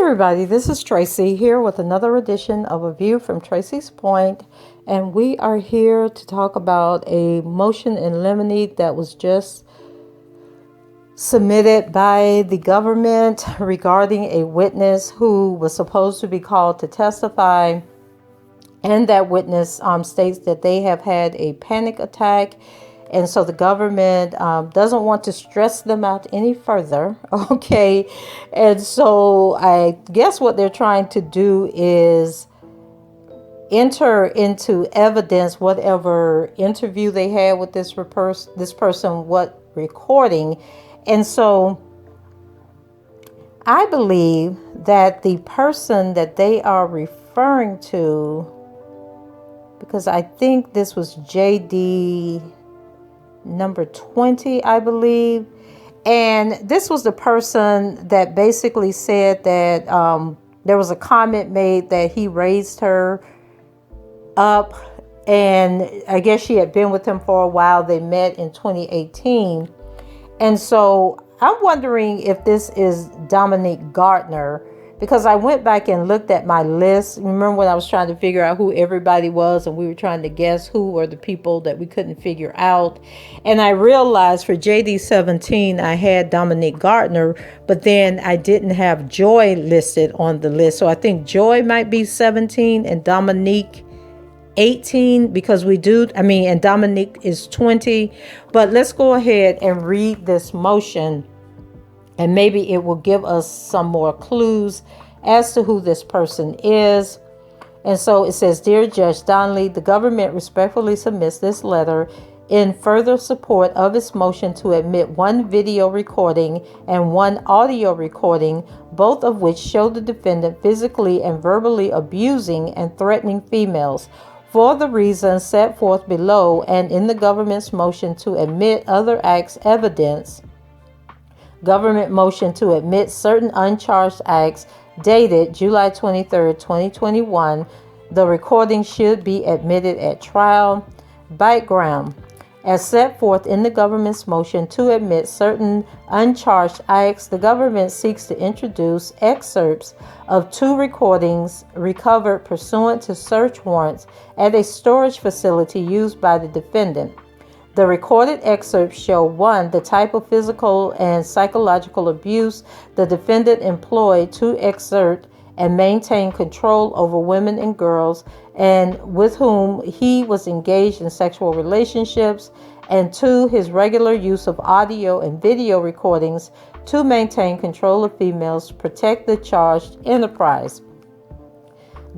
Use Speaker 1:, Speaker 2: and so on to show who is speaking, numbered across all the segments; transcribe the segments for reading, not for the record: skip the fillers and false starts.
Speaker 1: Everybody, this is Tracy here with another edition of A View from Tracy's Point, and we are here to talk about a motion in limine that was just submitted by the government regarding a witness who was supposed to be called to testify, and that witness states that they have had a panic attack. And so the government doesn't want to stress them out any further. Okay. And so I guess what they're trying to do is enter into evidence whatever interview they had with this person, what recording. And so I believe that the person that they are referring to, because I think this was JD number 20, I believe. And this was the person that basically said that there was a comment made that he raised her up. And I guess she had been with him for a while. They met in 2018. And so I'm wondering if this is Dominique Gardner, because I went back and looked at my list. Remember when I was trying to figure out who everybody was and we were trying to guess who were the people that we couldn't figure out. And I realized for JD 17, I had Dominique Gardner, but then I didn't have Joy listed on the list. So I think Joy might be 17 and Dominique 18, because and Dominique is 20. But let's go ahead and read this motion, and maybe it will give us some more clues as to who this person is. And so it says, Dear Judge Donnelly, the government respectfully submits this letter in further support of its motion to admit one video recording and one audio recording, both of which show the defendant physically and verbally abusing and threatening females. For the reasons set forth below and in the government's motion to admit other acts evidence, government motion to admit certain uncharged acts dated July 23, 2021. The recording should be admitted at trial. Background. As set forth in the government's motion to admit certain uncharged acts, the government seeks to introduce excerpts of two recordings recovered pursuant to search warrants at a storage facility used by the defendant. The recorded excerpts show 1. The type of physical and psychological abuse the defendant employed to exert and maintain control over women and girls and with whom he was engaged in sexual relationships, and 2. His regular use of audio and video recordings to maintain control of females, protect the charged enterprise.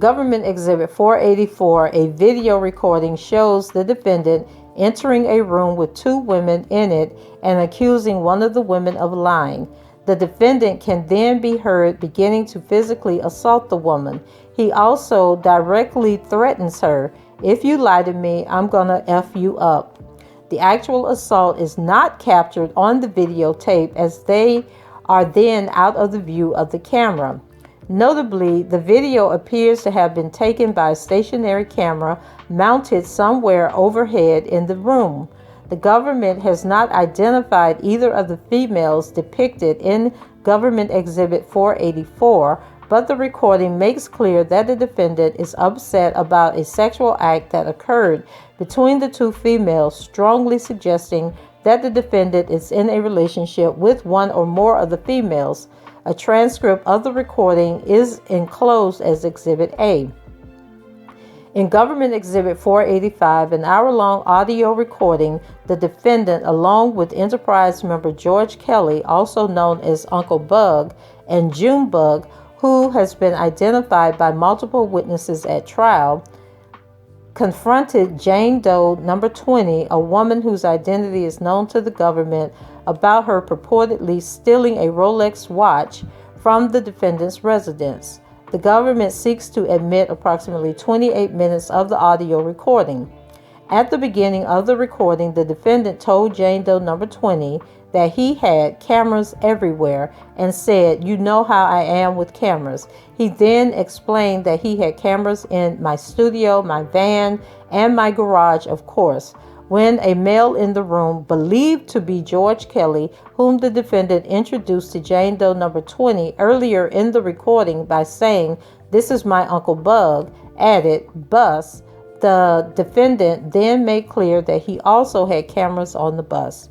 Speaker 1: Government Exhibit 484, a video recording shows the defendant entering a room with two women in it and accusing one of the women of lying. The defendant can then be heard beginning to physically assault the woman. He also directly threatens her. If you lie to me, I'm gonna F you up. The actual assault is not captured on the videotape as they are then out of the view of the camera. Notably, the video appears to have been taken by a stationary camera mounted somewhere overhead in the room. The government has not identified either of the females depicted in Government Exhibit 484, but the recording makes clear that the defendant is upset about a sexual act that occurred between the two females, strongly suggesting that the defendant is in a relationship with one or more of the females. A transcript of the recording is enclosed as Exhibit A. In Government Exhibit 485, an hour-long audio recording, the defendant, along with Enterprise member George Kelly, also known as Uncle Bug, and Junebug, who has been identified by multiple witnesses at trial, confronted Jane Doe, number 20, a woman whose identity is known to the government, about her purportedly stealing a Rolex watch from the defendant's residence. The government seeks to admit approximately 28 minutes of the audio recording. At the beginning of the recording, the defendant told Jane Doe number 20 that he had cameras everywhere and said, "You know how I am with cameras." He then explained that he had cameras in my studio, my van, and my garage, of course. When a male in the room, believed to be George Kelly, whom the defendant introduced to Jane Doe number 20 earlier in the recording by saying, "This is my Uncle Bug," added, "Bus," the defendant then made clear that he also had cameras on the bus.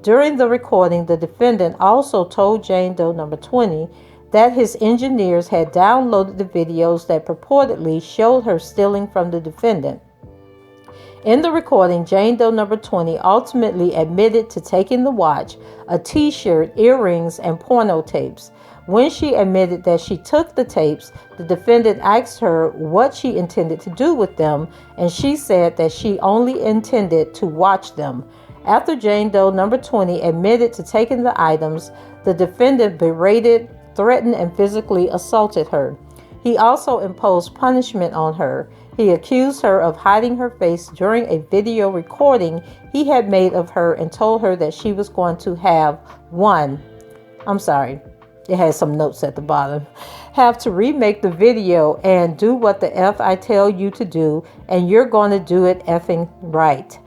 Speaker 1: During the recording, the defendant also told Jane Doe number 20 that his engineers had downloaded the videos that purportedly showed her stealing from the defendant. In the recording, Jane Doe number 20 ultimately admitted to taking the watch, a t-shirt, earrings, and porno tapes. When she admitted that she took the tapes, the defendant asked her what she intended to do with them, and she said that she only intended to watch them. After Jane Doe number 20 admitted to taking the items, the defendant berated, threatened, and physically assaulted her. He also imposed punishment on her. He accused her of hiding her face during a video recording he had made of her and told her that she was going to it has some notes at the bottom, have to remake the video and do what the F I tell you to do, and you're going to do it effing right.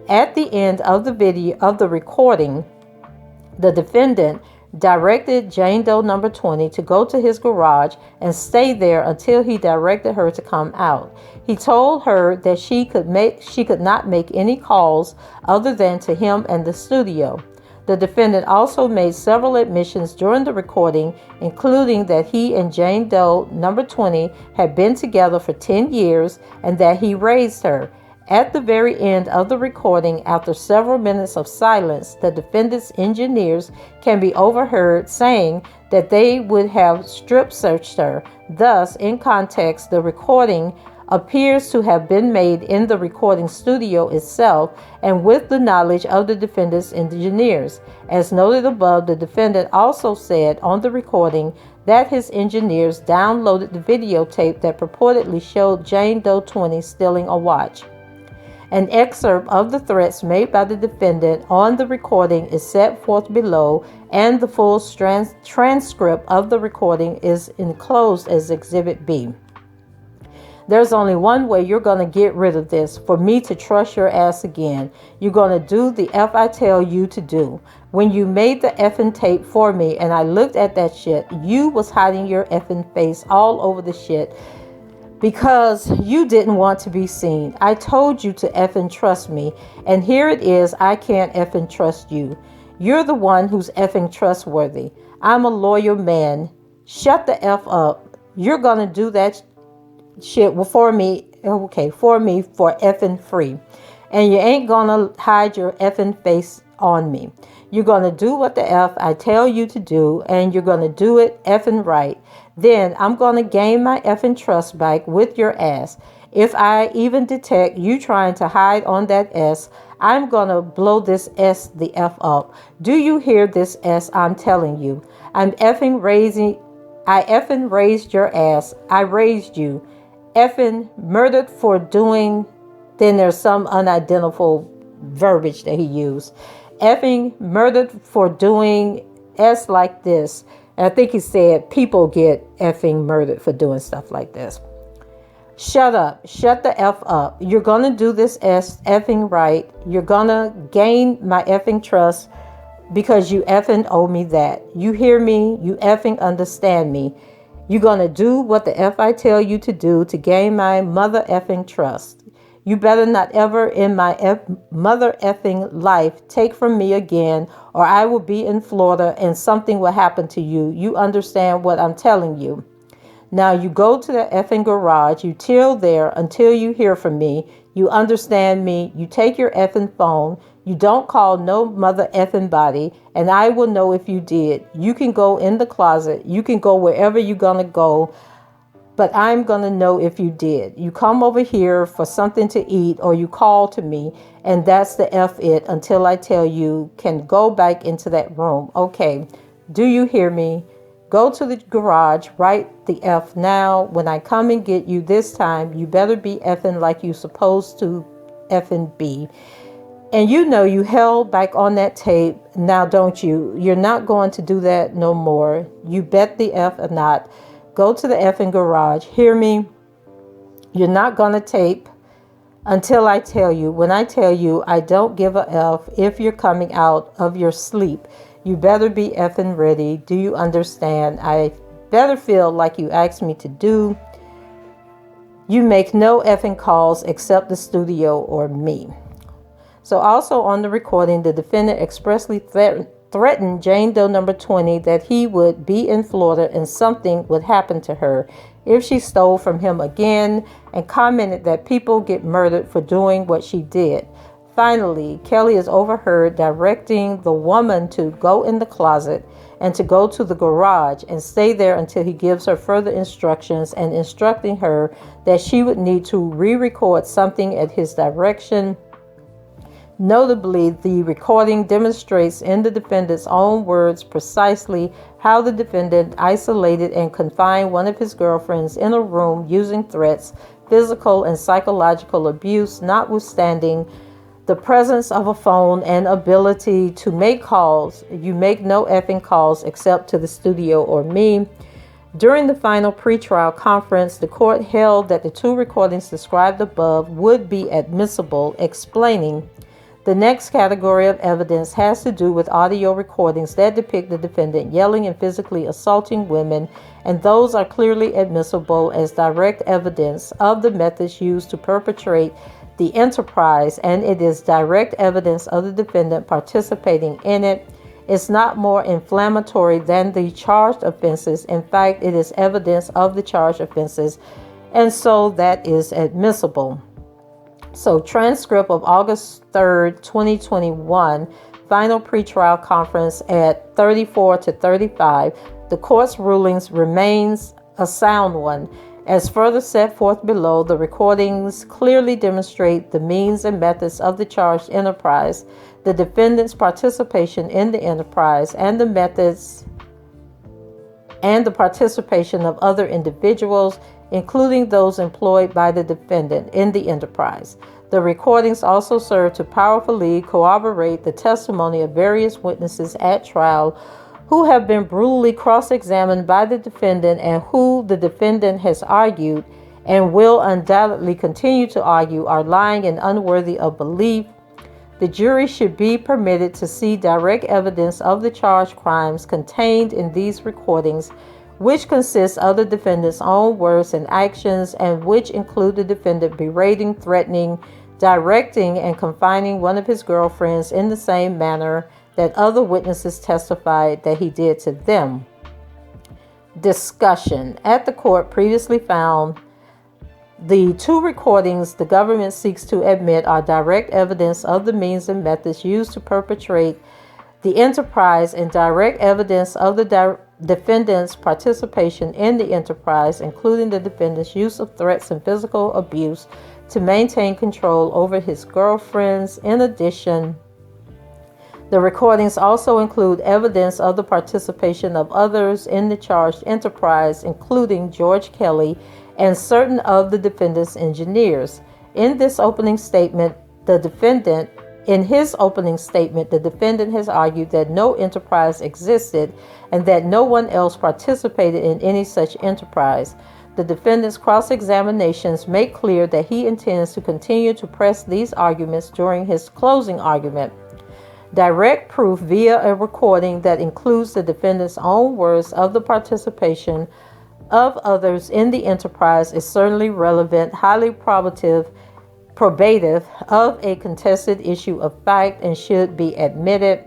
Speaker 1: At the end of the video of the recording, the defendant directed Jane Doe number 20 to go to his garage and stay there until he directed her to come out. He told her that she could not make any calls other than to him and the studio. The defendant also made several admissions during the recording, including that he and Jane Doe number 20 had been together for 10 years and that he raised her. At the very end of the recording, after several minutes of silence, the defendant's engineers can be overheard saying that they would have strip searched her. Thus, in context, the recording appears to have been made in the recording studio itself and with the knowledge of the defendant's engineers. As noted above, the defendant also said on the recording that his engineers downloaded the videotape that purportedly showed Jane Doe 20 stealing a watch. An excerpt of the threats made by the defendant on the recording is set forth below, and the full transcript of the recording is enclosed as Exhibit B. There's only one way you're going to get rid of this, for me to trust your ass again. You're going to do the F I tell you to do. When you made the effing tape for me and I looked at that shit, you was hiding your effing face all over the shit because you didn't want to be seen. I told you to effing trust me, and here it is, I can't effing trust you. You're the one who's effing trustworthy. I'm a loyal man. Shut the F up. You're going to do that shit for me, for effing free. And you ain't gonna hide your effing face on me. You're gonna do what the F I tell you to do, and you're gonna do it effing right. Then I'm gonna gain my effing trust back with your ass. If I even detect you trying to hide on that S, I'm gonna blow this S the F up. Do you hear this S I'm telling you? I effing raised your ass. I raised you. Effing murdered for doing, then there's some unidentifiable verbiage that he used. Effing murdered for doing S like this. And I think he said people get effing murdered for doing stuff like this. Shut up. Shut the F up. You're going to do this S effing right. You're going to gain my effing trust because you effing owe me that. You hear me? You effing understand me. You're going to do what the F I tell you to do to gain my mother effing trust. You better not ever in my mother effing life take from me again, or I will be in Florida and something will happen to you. You understand what I'm telling you? Now you go to the effing garage. You chill there until you hear from me. You understand me. You take your effing phone. You don't call no mother effing body, and I will know if you did. You can go in the closet. You can go wherever you're going to go. but I'm going to know if you did. You come over here for something to eat or you call to me, and that's the F it until I tell you can go back into that room. Okay, do you hear me? Go to the garage, write the F now. When I come and get you this time, you better be effing like you supposed to effing be. And you know you held back on that tape. Now don't you? You're not going to do that no more. You bet the F or not. Go to the effing garage. Hear me? You're not going to tape until I tell you. When I tell you, I don't give a F if you're coming out of your sleep. You better be effing ready. Do you understand? I better feel like you asked me to do. You make no effing calls except the studio or me. So also on the recording, the defendant expressly threatened Jane Doe number 20 that he would be in Florida and something would happen to her if she stole from him again, and commented that people get murdered for doing what she did. Finally, Kelly is overheard directing the woman to go in the closet and to go to the garage and stay there until he gives her further instructions, and instructing her that she would need to re-record something at his direction. Notably, the recording demonstrates in the defendant's own words precisely how the defendant isolated and confined one of his girlfriends in a room using threats, physical and psychological abuse, notwithstanding the presence of a phone and ability to make calls. You make no effing calls except to the studio or me. During the final pretrial conference, the court held that the two recordings described above would be admissible, explaining the next category of evidence has to do with audio recordings that depict the defendant yelling and physically assaulting women, and those are clearly admissible as direct evidence of the methods used to perpetrate the enterprise, and it is direct evidence of the defendant participating in it. It's not more inflammatory than the charged offenses. In fact, it is evidence of the charged offenses, and so that is admissible. So, transcript of August 3rd, 2021, final pretrial conference at 34 to 35. The court's rulings remains a sound one. As further set forth below, the recordings clearly demonstrate the means and methods of the charged enterprise, the defendant's participation in the enterprise, and the methods and the participation of other individuals, including those employed by the defendant in the enterprise. The recordings also serve to powerfully corroborate the testimony of various witnesses at trial who have been brutally cross-examined by the defendant and who the defendant has argued and will undoubtedly continue to argue are lying and unworthy of belief. The jury should be permitted to see direct evidence of the charged crimes contained in these recordings, which consists of the defendant's own words and actions, and which include the defendant berating, threatening, directing, and confining one of his girlfriends in the same manner that other witnesses testified that he did to them. Discussion. At the court previously found the two recordings the government seeks to admit are direct evidence of the means and methods used to perpetrate the enterprise, and direct evidence of the defendant's participation in the enterprise, including the defendant's use of threats and physical abuse to maintain control over his girlfriends. In addition, the recordings also include evidence of the participation of others in the charged enterprise, including George Kelly and certain of the defendant's engineers. In his opening statement, the defendant has argued that no enterprise existed and that no one else participated in any such enterprise. The defendant's cross-examinations make clear that he intends to continue to press these arguments during his closing argument. Direct proof via a recording that includes the defendant's own words of the participation of others in the enterprise is certainly relevant, highly probative of a contested issue of fact, and should be admitted.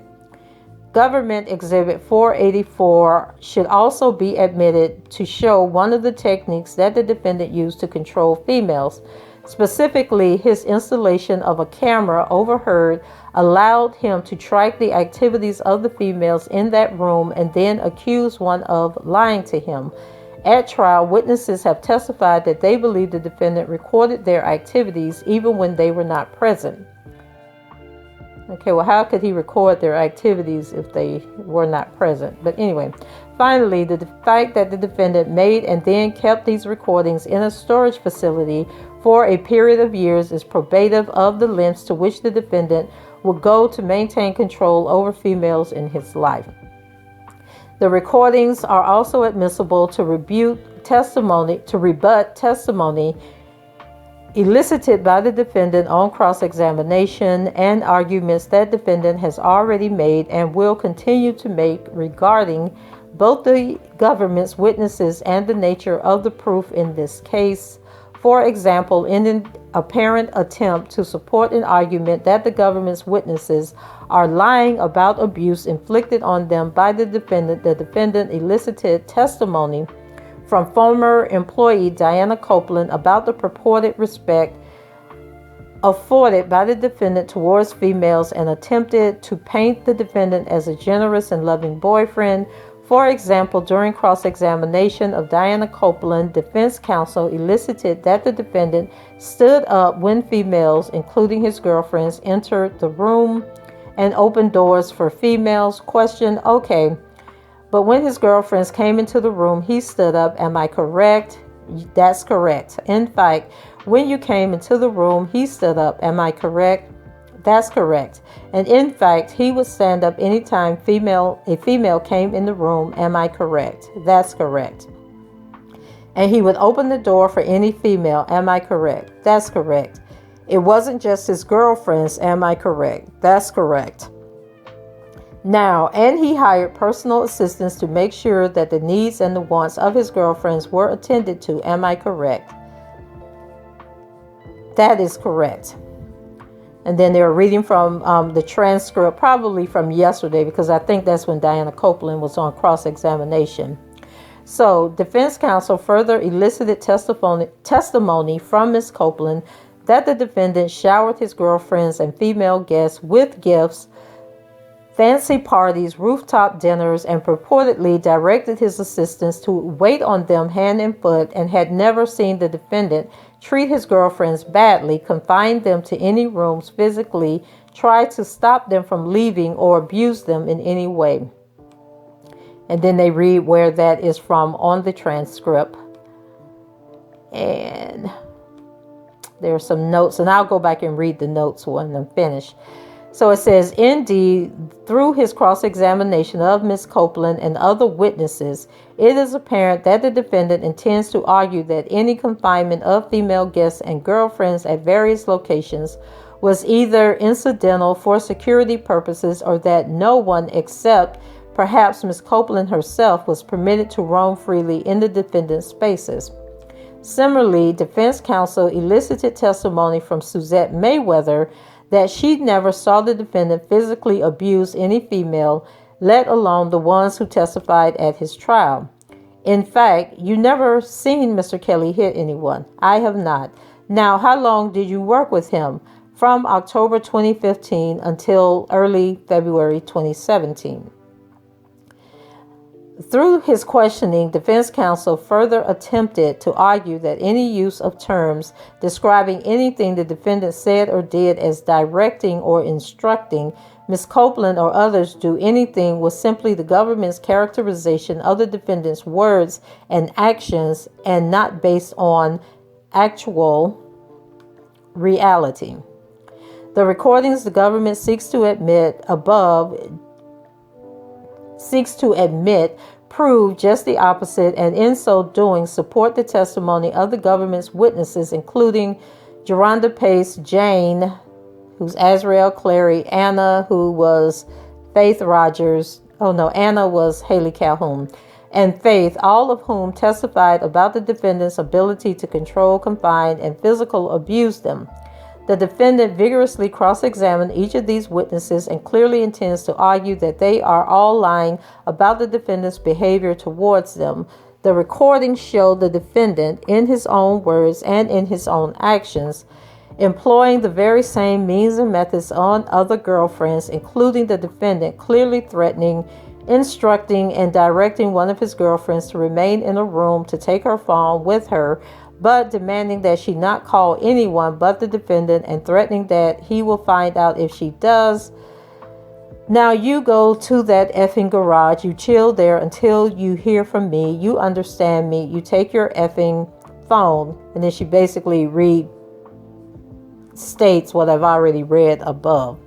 Speaker 1: Government Exhibit 484 should also be admitted to show one of the techniques that the defendant used to control females. Specifically, his installation of a camera overheard allowed him to track the activities of the females in that room and then accuse one of lying to him. At trial, witnesses have testified that they believe the defendant recorded their activities even when they were not present. Okay, well, how could he record their activities if they were not present? But anyway, finally, the fact that the defendant made and then kept these recordings in a storage facility for a period of years is probative of the lengths to which the defendant would go to maintain control over females in his life. The recordings are also admissible to rebut testimony elicited by the defendant on cross-examination and arguments that defendant has already made and will continue to make regarding both the government's witnesses and the nature of the proof in this case. For example, in an apparent attempt to support an argument that the government's witnesses are lying about abuse inflicted on them by the defendant elicited testimony from former employee Diana Copeland about the purported respect afforded by the defendant towards females and attempted to paint the defendant as a generous and loving boyfriend. For example, during cross-examination of Diana Copeland, defense counsel elicited that the defendant stood up when females, including his girlfriends, entered the room and opened doors for females. Question: okay, but when his girlfriends came into the room, he stood up. Am I correct? That's correct. In fact, when you came into the room, he stood up. Am I correct? That's correct. And in fact, he would stand up anytime a female came in the room. Am I correct? That's correct. And he would open the door for any female. Am I correct? That's correct. It wasn't just his girlfriends. Am I correct? That's correct. Now, and he hired personal assistants to make sure that the needs and the wants of his girlfriends were attended to. Am I correct? That is correct. And then they're reading from the transcript, probably from yesterday, because I think that's when Diana Copeland was on cross-examination. So, defense counsel further elicited testimony from Ms. Copeland that the defendant showered his girlfriends and female guests with gifts, fancy parties, rooftop dinners, and purportedly directed his assistants to wait on them hand and foot, and had never seen the defendant treat his girlfriends badly, confine them to any rooms physically, try to stop them from leaving, or abuse them in any way. And then they read where that is from on the transcript. And there are some notes, and I'll go back and read the notes when I'm finished. So it says, indeed, through his cross-examination of Ms. Copeland and other witnesses, it is apparent that the defendant intends to argue that any confinement of female guests and girlfriends at various locations was either incidental for security purposes, or that no one except perhaps Ms. Copeland herself was permitted to roam freely in the defendant's spaces. Similarly, defense counsel elicited testimony from Suzette Mayweather that she never saw the defendant physically abuse any female, let alone the ones who testified at his trial. In fact, you never seen Mr. Kelly hit anyone. I have not. Now, how long did you work with him? From October 2015 until early February 2017. Through his questioning, defense counsel further attempted to argue that any use of terms describing anything the defendant said or did as directing or instructing Ms. Copeland or others do anything was simply the government's characterization of the defendant's words and actions, and not based on actual reality. The recordings the government seeks to admit prove just the opposite, and in so doing support the testimony of the government's witnesses, including Geronda Pace, Jane, who's Azrael Clary, Anna, who was Faith Rogers, Anna was Haley Calhoun, and Faith, all of whom testified about the defendant's ability to control, confine, and physical abuse them. The defendant vigorously cross-examined each of these witnesses and clearly intends to argue that they are all lying about the defendant's behavior towards them. The recordings show the defendant, in his own words and in his own actions, employing the very same means and methods on other girlfriends, including the defendant, clearly threatening, instructing and directing one of his girlfriends to remain in a room to take her phone with her, but demanding that she not call anyone but the defendant and threatening that he will find out if she does. Now you go to that effing garage, you chill there until you hear from me, you understand me, you take your effing phone. And then she basically restates what I've already read above.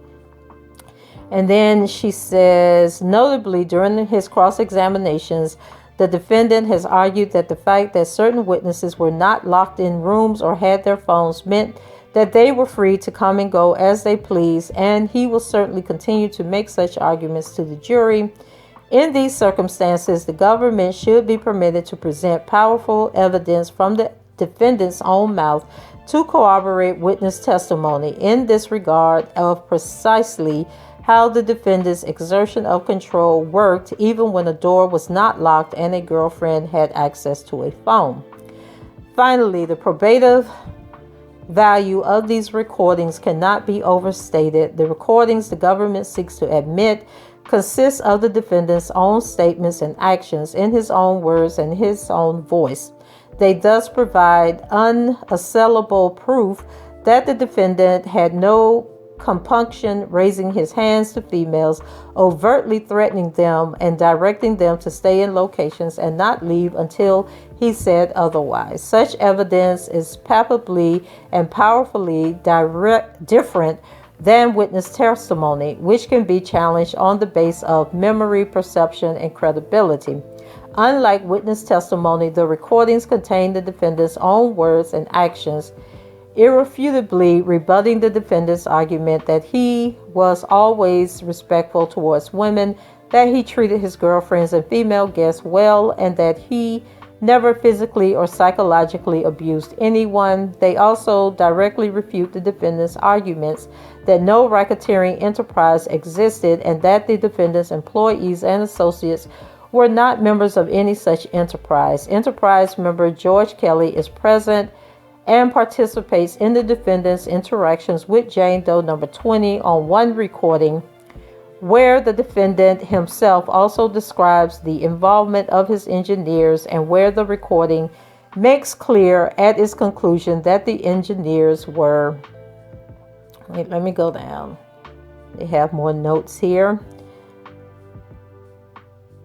Speaker 1: And then she says, notably during his cross-examinations, the defendant has argued that the fact that certain witnesses were not locked in rooms or had their phones meant that they were free to come and go as they please, and he will certainly continue to make such arguments to the jury. In these circumstances, the government should be permitted to present powerful evidence from the defendant's own mouth to corroborate witness testimony in this regard of precisely how the defendant's exertion of control worked even when a door was not locked and a girlfriend had access to a phone. Finally, the probative value of these recordings cannot be overstated. The recordings the government seeks to admit consist of the defendant's own statements and actions in his own words and his own voice. They thus provide unassailable proof that the defendant had no compunction raising his hands to females, overtly threatening them and directing them to stay in locations and not leave until he said otherwise. Such evidence is palpably and powerfully different than witness testimony, which can be challenged on the basis of memory, perception, and credibility. Unlike witness testimony, the recordings contain the defendant's own words and actions, irrefutably rebutting the defendant's argument that he was always respectful towards women, that he treated his girlfriends and female guests well, and that he never physically or psychologically abused anyone. They also directly refute the defendant's arguments that no racketeering enterprise existed and that the defendant's employees and associates were not members of any such enterprise. Enterprise member George Kelly is present and participates in the defendant's interactions with Jane Doe number 20 on one recording, where the defendant himself also describes the involvement of his engineers and where the recording makes clear at its conclusion that the engineers were, let me go down, they have more notes here,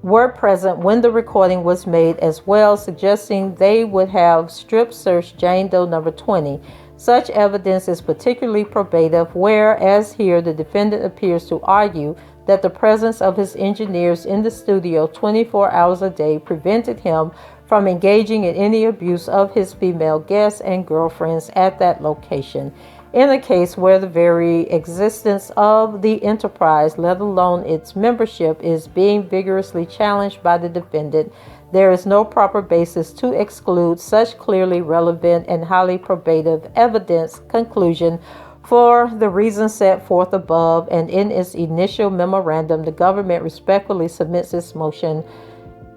Speaker 1: were present when the recording was made as well, suggesting they would have strip searched Jane Doe number 20. Such evidence is particularly probative, whereas here the defendant appears to argue that the presence of his engineers in the studio 24 hours a day prevented him from engaging in any abuse of his female guests and girlfriends at that location. In a case where the very existence of the enterprise, let alone its membership, is being vigorously challenged by the defendant, there is no proper basis to exclude such clearly relevant and highly probative evidence. Conclusion: for the reasons set forth above and in its initial memorandum, the government respectfully submits this motion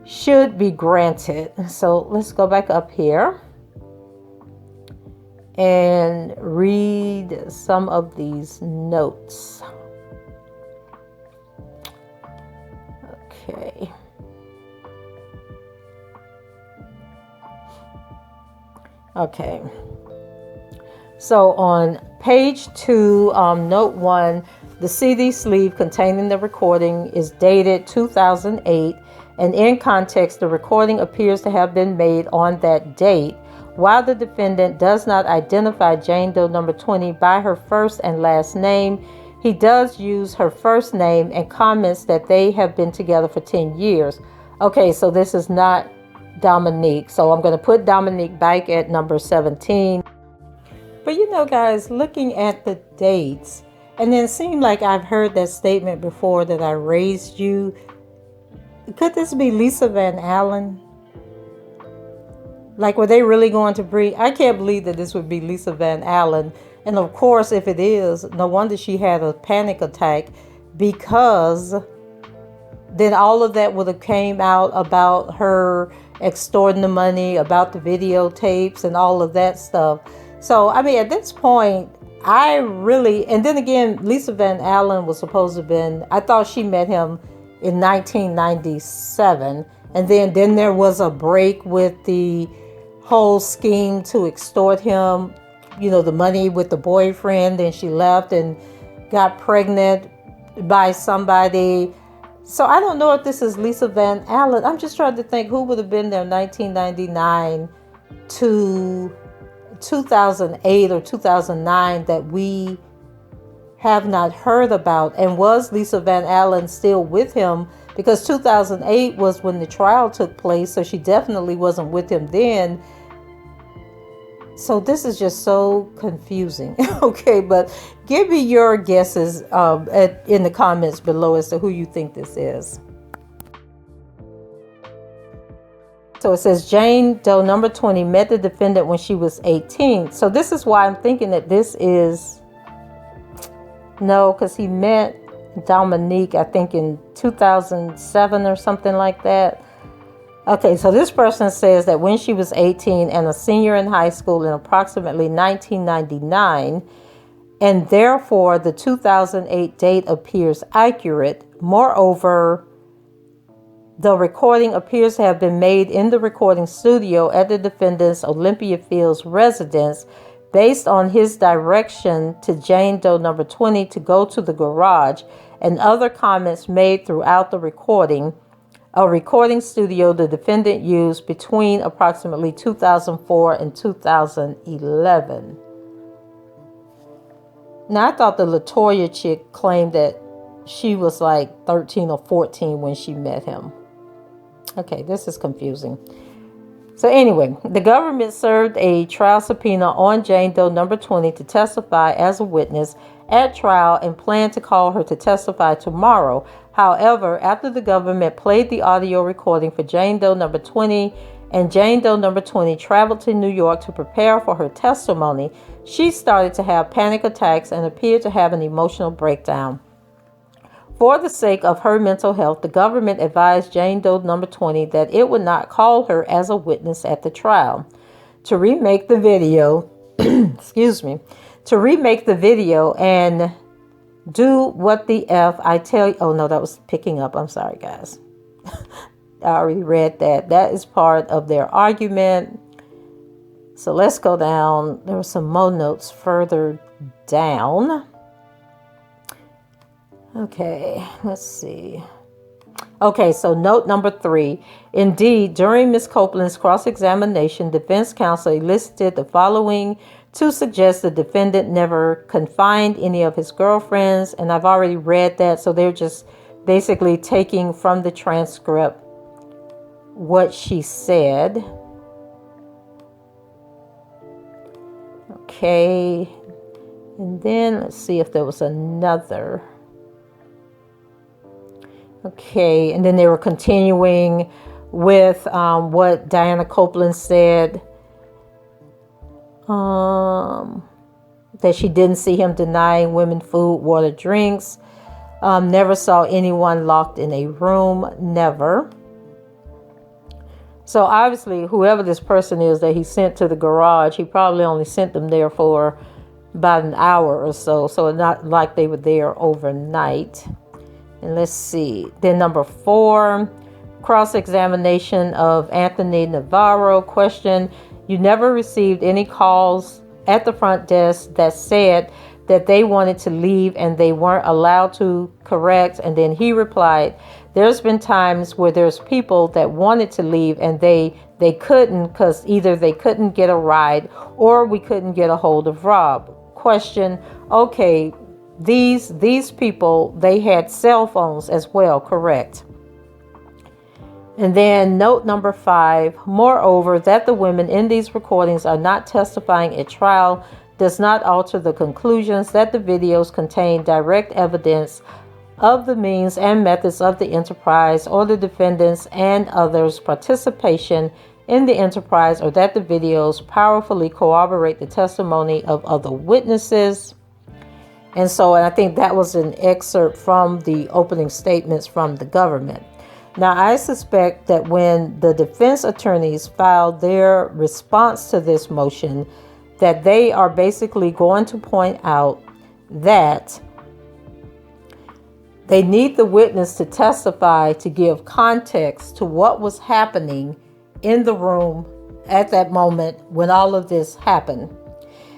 Speaker 1: should be granted. So let's go back up here and read some of these notes. Okay. Okay. So on page 2, note 1, the CD sleeve containing the recording is dated 2008, and in context, the recording appears to have been made on that date. While the defendant does not identify Jane Doe number 20 by her first and last name, he does use her first name and comments that they have been together for 10 years. Okay, so this is not Dominique. So I'm going to put Dominique back at number 17. But you know, guys, looking at the dates, and then it seemed like I've heard that statement before that I raised you. Could this be Lisa Van Allen? Like, were they really going to bring? I can't believe that this would be Lisa Van Allen. And of course, if it is, no wonder she had a panic attack, because then all of that would have came out about her extorting the money, about the videotapes and all of that stuff. So, I mean, at this point, I really, and then again, Lisa Van Allen was supposed to have been, I thought she met him in 1997. And then there was a break with the whole scheme to extort him, the money with the boyfriend. Then she left and got pregnant by somebody. So I don't know if this is Lisa Van Allen. I'm just trying to think who would have been there 1999 to 2008 or 2009 that we have not heard about. And was Lisa Van Allen still with him? Because 2008 was when the trial took place, so she definitely wasn't with him then. So this is just so confusing. Okay, but give me your guesses in the comments below as to who you think this is. So it says Jane Doe number 20 met the defendant when she was 18. So this is why I'm thinking that this is... No, because he met Dominique, I think, in 2007 or something like that. Okay, so this person says that when she was 18 and a senior in high school in approximately 1999, and therefore the 2008 date appears accurate. Moreover, the recording appears to have been made in the recording studio at the defendant's Olympia Fields residence based on his direction to Jane Doe number 20 to go to the garage and other comments made throughout the recording. A recording studio the defendant used between approximately 2004 and 2011. Now, I thought the LaToya chick claimed that she was like 13 or 14 when she met him. Okay, this is confusing. So anyway, the government served a trial subpoena on Jane Doe number 20 to testify as a witness at trial and planned to call her to testify tomorrow. However, after the government played the audio recording for Jane Doe number 20 and Jane Doe number 20 traveled to New York to prepare for her testimony, she started to have panic attacks and appeared to have an emotional breakdown. For the sake of her mental health, the government advised Jane Doe number 20 that it would not call her as a witness at the trial. To remake the video, to remake the video and do what the F I tell you. Oh no, that was picking up. I'm sorry, guys. I already read that. That is part of their argument. So let's go down. There were some more notes further down. Okay, let's see. Okay, so note number 3. Indeed, during Ms. Copeland's cross-examination, defense counsel elicited the following to suggest the defendant never confined any of his girlfriends. And I've already read that, so they're just basically taking from the transcript what she said. Okay, and then let's see if there was another. Okay, and then they were continuing with what Diana Copeland said, that she didn't see him denying women food, water, drinks, never saw anyone locked in a room, never. So obviously, whoever this person is that he sent to the garage, he probably only sent them there for about an hour or so. So it's not like they were there overnight. And let's see. Then number 4, cross-examination of Anthony Navarro. Question: you never received any calls at the front desk that said that they wanted to leave and they weren't allowed to, correct? And then he replied, there's been times where there's people that wanted to leave and they couldn't because either they couldn't get a ride or we couldn't get a hold of Rob. Question: okay, these people, they had cell phones as well, correct? And then note number 5, moreover, that the women in these recordings are not testifying at trial does not alter the conclusions that the videos contain direct evidence of the means and methods of the enterprise or the defendants and others' participation in the enterprise, or that the videos powerfully corroborate the testimony of other witnesses. And I think that was an excerpt from the opening statements from the government. Now, I suspect that when the defense attorneys filed their response to this motion, that they are basically going to point out that They need the witness to testify to give context to what was happening in the room at that moment when all of this happened.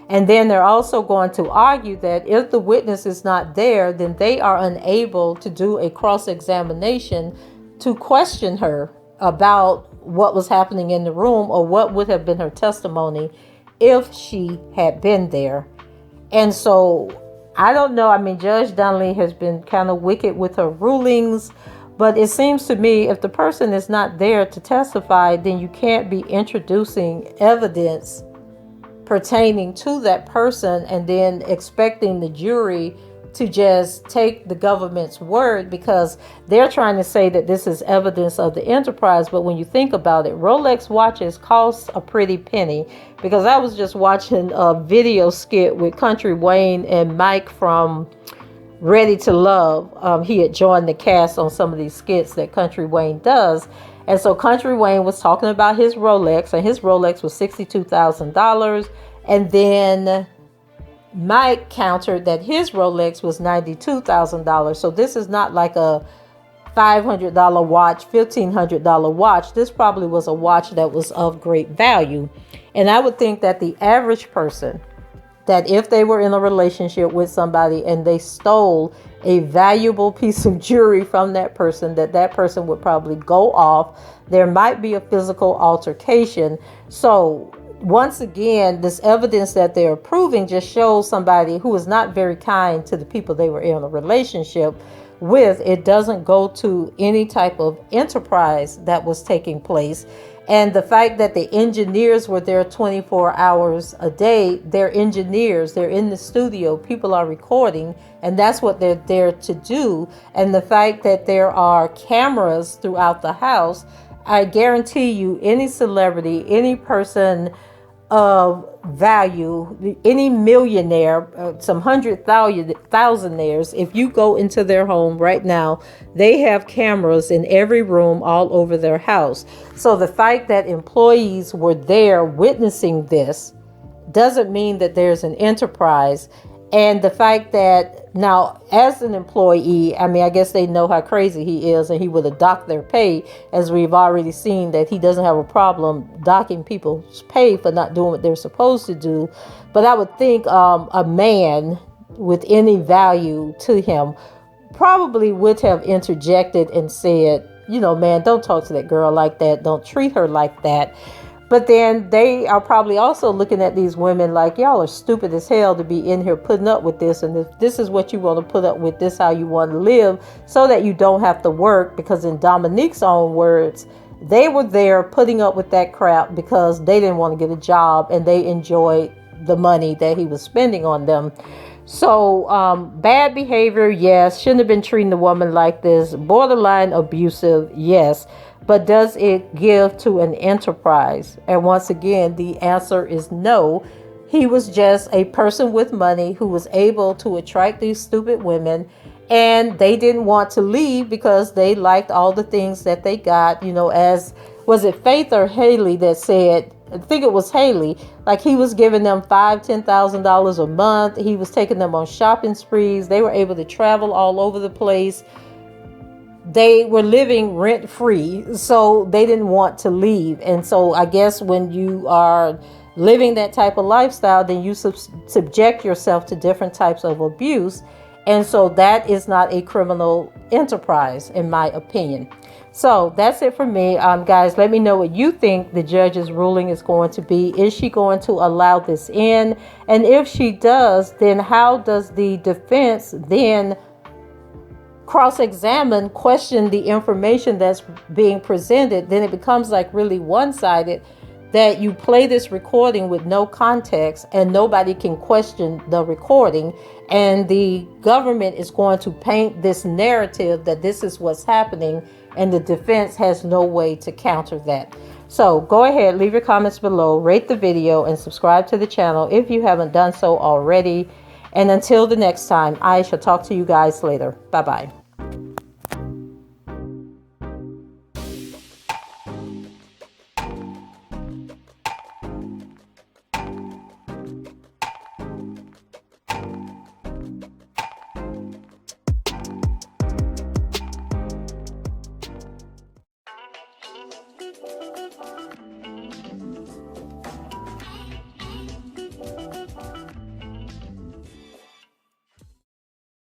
Speaker 1: And then they're also going to argue that if the witness is not there, then they are unable to do a cross-examination to question her about what was happening in the room or what would have been her testimony if she had been there. And so I don't know. I mean, Judge Donnelly has been kind of wicked with her rulings, but it seems to me if the person is not there to testify, then you can't be introducing evidence pertaining to that person and then expecting the jury to just take the government's word, because they're trying to say that this is evidence of the enterprise. But when you think about it, Rolex watches cost a pretty penny, because I was just watching a video skit with Country Wayne and Mike from Ready to Love. He had joined the cast on some of these skits that Country Wayne does. And so Country Wayne was talking about his Rolex, and his Rolex was $62,000. And then Mike countered that his Rolex was $92,000. So this is not like a $500 watch, $1,500 watch. This probably was a watch that was of great value. And I would think that the average person, that if they were in a relationship with somebody and they stole a valuable piece of jewelry from that person, that person would probably go off. There might be a physical altercation. So once again, this evidence that they're proving just shows somebody who is not very kind to the people they were in a relationship with. It doesn't go to any type of enterprise that was taking place. And the fact that the engineers were there 24 hours a day, they're engineers, they're in the studio, people are recording, and that's what they're there to do. And the fact that there are cameras throughout the house, I guarantee you any celebrity, any person of value, any millionaire, some thousandaires, if you go into their home right now, they have cameras in every room all over their house. So the fact that employees were there witnessing this doesn't mean that there's an enterprise. And the fact that now, as an employee, I mean, I guess they know how crazy he is, and he would have docked their pay, as we've already seen that he doesn't have a problem docking people's pay for not doing what they're supposed to do. But I would think a man with any value to him probably would have interjected and said, you know, man, don't talk to that girl like that. Don't treat her like that. But then they are probably also looking at these women like, y'all are stupid as hell to be in here putting up with this. And if this is what you want to put up with, this how you want to live, so that you don't have to work. Because in Dominique's own words, they were there putting up with that crap because they didn't want to get a job and they enjoyed the money that he was spending on them. So bad behavior, yes. Shouldn't have been treating the woman like this. Borderline abusive, yes. But does it give to an enterprise? And once again, the answer is no. He was just a person with money who was able to attract these stupid women, and they didn't want to leave because they liked all the things that they got. You know, as was it Faith or Haley that said, I think it was Haley, like he was giving them $5,000-$10,000 a month. He was taking them on shopping sprees. They were able to travel all over the place. They were living rent free, so they didn't want to leave. And so I guess when you are living that type of lifestyle, then you subject yourself to different types of abuse. And so that is not a criminal enterprise, in my opinion. So that's it for me. Guys, let me know what you think the judge's ruling is going to be. Is she going to allow this in? And if she does, then how does the defense then cross-examine, question the information that's being presented? Then it becomes like really one-sided, that you play this recording with no context and nobody can question the recording, and the government is going to paint this narrative that this is what's happening, and the defense has no way to counter that. So go ahead, leave your comments below, rate the video, and subscribe to the channel if you haven't done so already. And until the next time, I shall talk to you guys later. Bye-bye.